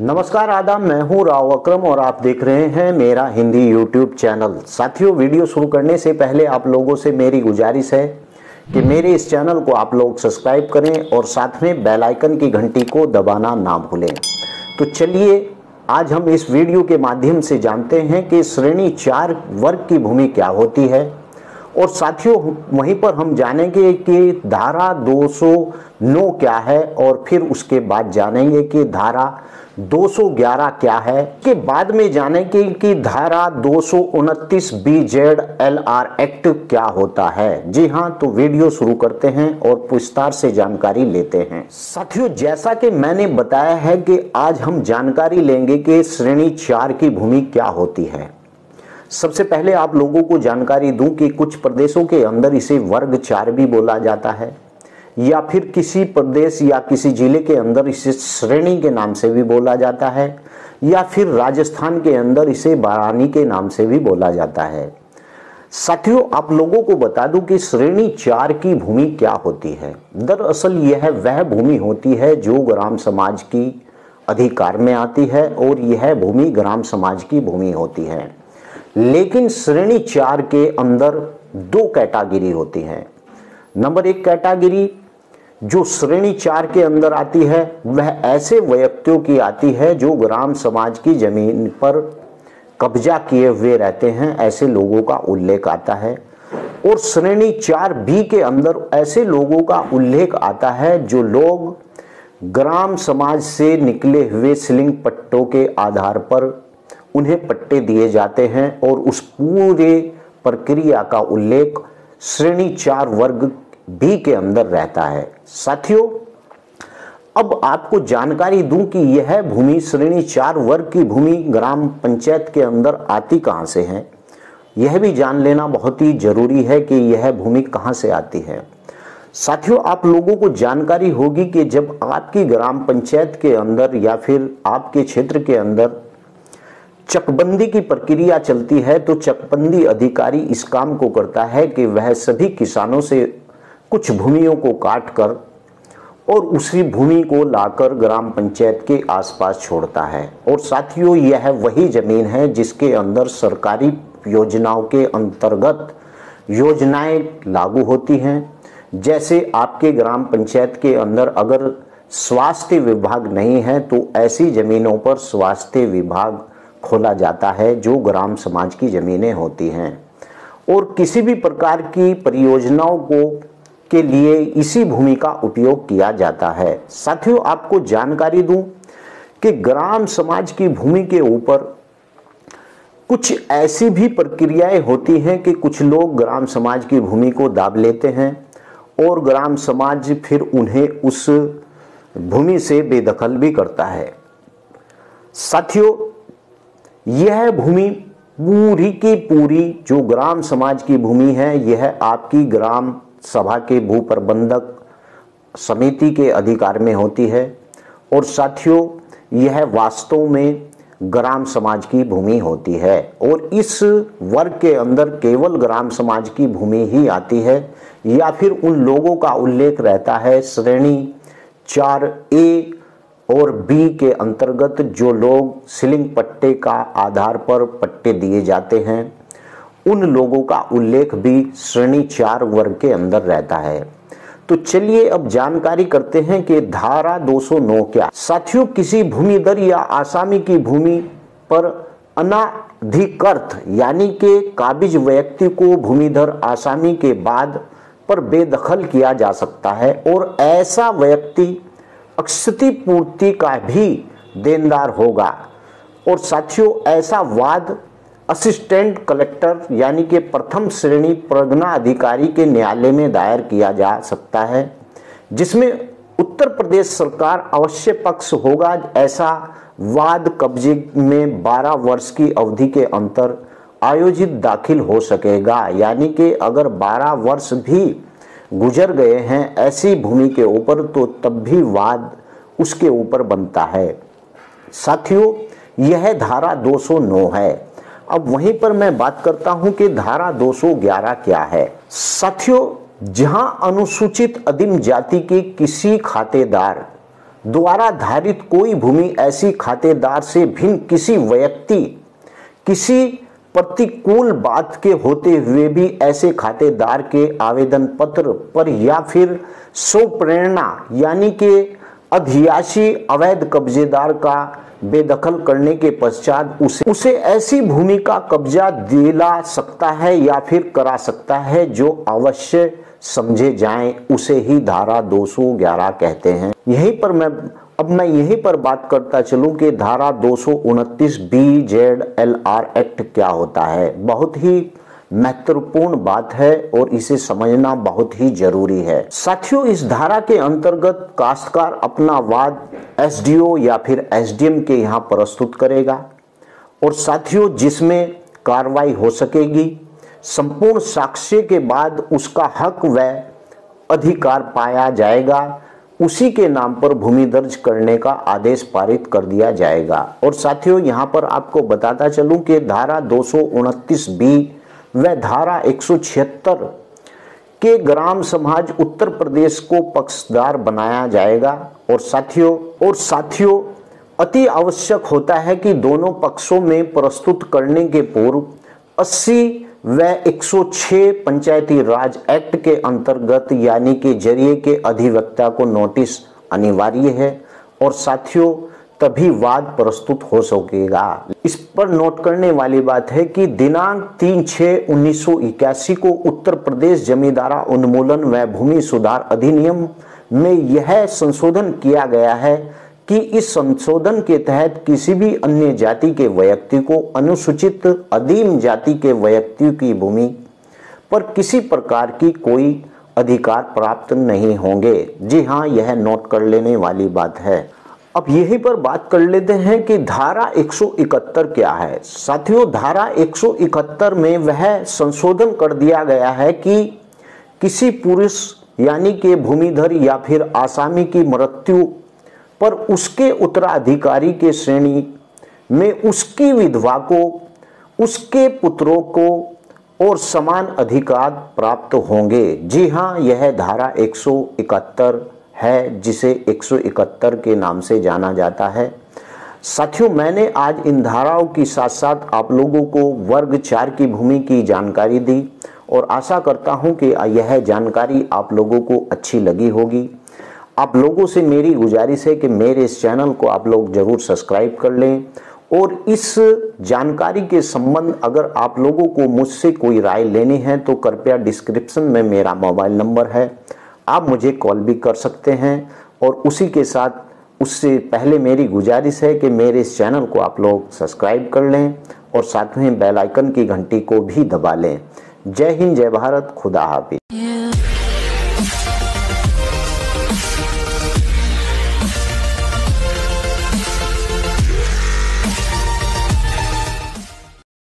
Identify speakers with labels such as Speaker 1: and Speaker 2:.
Speaker 1: नमस्कार आदाब, मैं हूं राव अकरम और आप देख रहे हैं मेरा हिंदी यूट्यूब चैनल। साथियों, वीडियो शुरू करने से पहले आप लोगों से मेरी गुजारिश है कि मेरे इस चैनल को आप लोग सब्सक्राइब करें और साथ में बेल आइकन की घंटी को दबाना ना भूलें। तो चलिए आज हम इस वीडियो के माध्यम से जानते हैं कि श्रेणी 4 वर्ग की भूमि क्या होती है और साथियों वहीं पर हम जानेंगे कि धारा 209 क्या है और फिर उसके बाद जानेंगे कि धारा 211 क्या है। के बाद में जानेंगे कि धारा 229 BZLR एक्ट क्या होता है। जी हाँ, तो वीडियो शुरू करते हैं और विस्तार से जानकारी लेते हैं। साथियों, जैसा कि मैंने बताया है कि आज हम जानकारी लेंगे कि श्रेणी 4 की भूमि क्या होती है। सबसे पहले आप लोगों को जानकारी दूं कि कुछ प्रदेशों के अंदर इसे वर्ग 4 भी बोला जाता है या फिर किसी प्रदेश या किसी जिले के अंदर इसे श्रेणी के नाम से भी बोला जाता है या फिर राजस्थान के अंदर इसे बारानी के नाम से भी बोला जाता है। साथियों, आप लोगों को बता दूं कि श्रेणी 4 की भूमि क्या होती है। दरअसल यह वह भूमि होती है जो ग्राम समाज की अधिकार में आती है और यह भूमि ग्राम समाज की भूमि होती है। लेकिन श्रेणी 4 के अंदर 2 कैटेगरी होती है। नंबर 1 कैटेगरी जो श्रेणी 4 के अंदर आती है वह ऐसे व्यक्तियों की आती है जो ग्राम समाज की जमीन पर कब्जा किए हुए रहते हैं, ऐसे लोगों का उल्लेख आता है। और श्रेणी 4B के अंदर ऐसे लोगों का उल्लेख आता है जो लोग ग्राम समाज से निकले हुए सीलिंग पट्टों के आधार पर उन्हें पट्टे दिए जाते हैं और उस पूरे प्रक्रिया का उल्लेख श्रेणी 4 वर्ग B के अंदर रहता है। साथियों, अब आपको जानकारी दूं कि यह भूमि श्रेणी 4 वर्ग की भूमि ग्राम पंचायत के अंदर आती कहां से है। यह भी जान लेना बहुत ही जरूरी है कि यह भूमि कहां से आती है। साथियों, आप लोगों को जानकारी होगी कि जब आपकी ग्राम पंचायत के अंदर या फिर आपके क्षेत्र के अंदर चकबंदी की प्रक्रिया चलती है तो चकबंदी अधिकारी इस काम को करता है कि वह सभी किसानों से कुछ भूमियों को काट कर और उसी भूमि को लाकर ग्राम पंचायत के आसपास छोड़ता है। और साथियों, यह वही जमीन है जिसके अंदर सरकारी योजनाओं के अंतर्गत योजनाएं लागू होती हैं। जैसे आपके ग्राम पंचायत के अंदर अगर स्वास्थ्य विभाग नहीं है तो ऐसी जमीनों पर स्वास्थ्य विभाग खोला जाता है जो ग्राम समाज की जमीनें होती हैं। और किसी भी प्रकार की परियोजनाओं को के लिए इसी भूमि का उपयोग किया जाता है। साथियों, आपको जानकारी दूं कि ग्राम समाज की भूमि के ऊपर कुछ ऐसी भी प्रक्रियाएं होती हैं कि कुछ लोग ग्राम समाज की भूमि को दाब लेते हैं और ग्राम समाज फिर उन्हें उस भूमि से बेदखल भी करता है। साथियों, यह भूमि पूरी की पूरी जो ग्राम समाज की भूमि है यह आपकी ग्राम सभा के भू प्रबंधक समिति के अधिकार में होती है। और साथियों, यह वास्तव में ग्राम समाज की भूमि होती है और इस वर्ग के अंदर केवल ग्राम समाज की भूमि ही आती है या फिर उन लोगों का उल्लेख रहता है श्रेणी 4A और B के अंतर्गत जो लोग सीलिंग पट्टे का आधार पर पट्टे दिए जाते हैं उन लोगों का उल्लेख भी श्रेणी 4 वर्ग के अंदर रहता है। तो चलिए अब जानकारी करते हैं कि धारा 209 क्या। साथियों, किसी भूमिधर या आसामी की भूमि पर अनाधिकृत यानी कि काबिज व्यक्ति को भूमिधर आसामी के बाद पर बेदखल किया जा सकता है और ऐसा व्यक्ति क्षतिपूर्ति का भी देनदार होगा। और साथियों, ऐसा वाद असिस्टेंट कलेक्टर यानी कि प्रथम श्रेणी परगना अधिकारी के न्यायालय में दायर किया जा सकता है, जिसमें उत्तर प्रदेश सरकार अवश्य पक्ष होगा। ऐसा वाद कब्जे में 12 वर्ष की अवधि के अंतर आयोजित दाखिल हो सकेगा। यानी कि अगर 12 वर्ष भी गुजर गए हैं ऐसी भूमि के ऊपर तो तब भी वाद उसके ऊपर बनता है। साथियों, यह धारा 209 है। अब वहीं पर मैं बात करता हूं कि धारा 211 क्या है। साथियों, जहां अनुसूचित आदिम जाति के किसी खातेदार द्वारा धारित कोई भूमि ऐसी खातेदार से भिन्न किसी व्यक्ति किसी प्रतिकूल बात के होते हुए भी ऐसे खातेदार के आवेदन पत्र पर या फिर स्वप्रेरणा यानी कि अधियासी अवैध कब्जेदार का बेदखल करने के पश्चात उसे ऐसी भूमि का कब्जा दिला सकता है या फिर करा सकता है जो अवश्य समझे जाएं, उसे ही धारा 211 कहते हैं। यहीं पर मैं यहीं पर बात करता चलूं कि धारा 229 BZLR एक्ट क्या होता है। बहुत ही महत्वपूर्ण बात है और इसे समझना बहुत ही जरूरी है। साथियों, इस धारा के अंतर्गत काश्तकार अपना वाद SDO या फिर SDM के यहाँ प्रस्तुत करेगा और साथियों जिसमें कार्रवाई हो सकेगी। संपूर्ण साक्ष्य के बाद उसका हक व अधिकार पाया जाएगा, उसी के नाम पर भूमि दर्ज करने का आदेश पारित कर दिया जाएगा। और साथियों यहाँ पर आपको बताता चलूं कि धारा 229B व धारा 176 के ग्राम समाज उत्तर प्रदेश को पक्षदार बनाया जाएगा। और साथियों अति आवश्यक होता है कि दोनों पक्षों में प्रस्तुत करने के पूर्व 80 व 106 पंचायती राज एक्ट के अंतर्गत यानी कि जरिए के अधिवक्ता को नोटिस अनिवार्य है और साथियों तभी वाद प्रस्तुत हो सकेगा। इस पर नोट करने वाली बात है कि दिनांक 3/6/1981 को उत्तर प्रदेश जमींदारा उन्मूलन व भूमि सुधार अधिनियम में यह संशोधन किया गया है कि इस संशोधन के तहत किसी भी अन्य जाति के व्यक्ति को अनुसूचित अधीन जाति के व्यक्ति की भूमि पर किसी प्रकार की कोई अधिकार प्राप्त नहीं होंगे। जी हाँ, यह नोट कर लेने वाली बात है। अब यहीं पर बात कर लेते हैं कि धारा 171 क्या है। साथियों, धारा 171 में वह संशोधन कर दिया गया है कि किसी पुरुष यानी कि भूमिधर या फिर आसामी की मृत्यु पर उसके उत्तराधिकारी के श्रेणी में उसकी विधवा को, उसके पुत्रों को और समान अधिकार प्राप्त होंगे। जी हाँ, यह धारा 171 है जिसे 171 के नाम से जाना जाता है। साथियों, मैंने आज इन धाराओं के साथ साथ आप लोगों को वर्ग 4 की भूमि की जानकारी दी और आशा करता हूं कि यह जानकारी आप लोगों को अच्छी लगी होगी। आप लोगों से मेरी गुजारिश है कि मेरे इस चैनल को आप लोग जरूर सब्सक्राइब कर लें और इस जानकारी के संबंध अगर आप लोगों को मुझसे कोई राय लेनी है तो कृपया डिस्क्रिप्शन में मेरा मोबाइल नंबर है, आप मुझे कॉल भी कर सकते हैं। और उसी के साथ उससे पहले मेरी गुजारिश है कि मेरे इस चैनल को आप लोग सब्सक्राइब कर लें और साथ में बेल आइकन की घंटी को भी दबा लें। जय हिंद, जय भारत, खुदा हाफिज।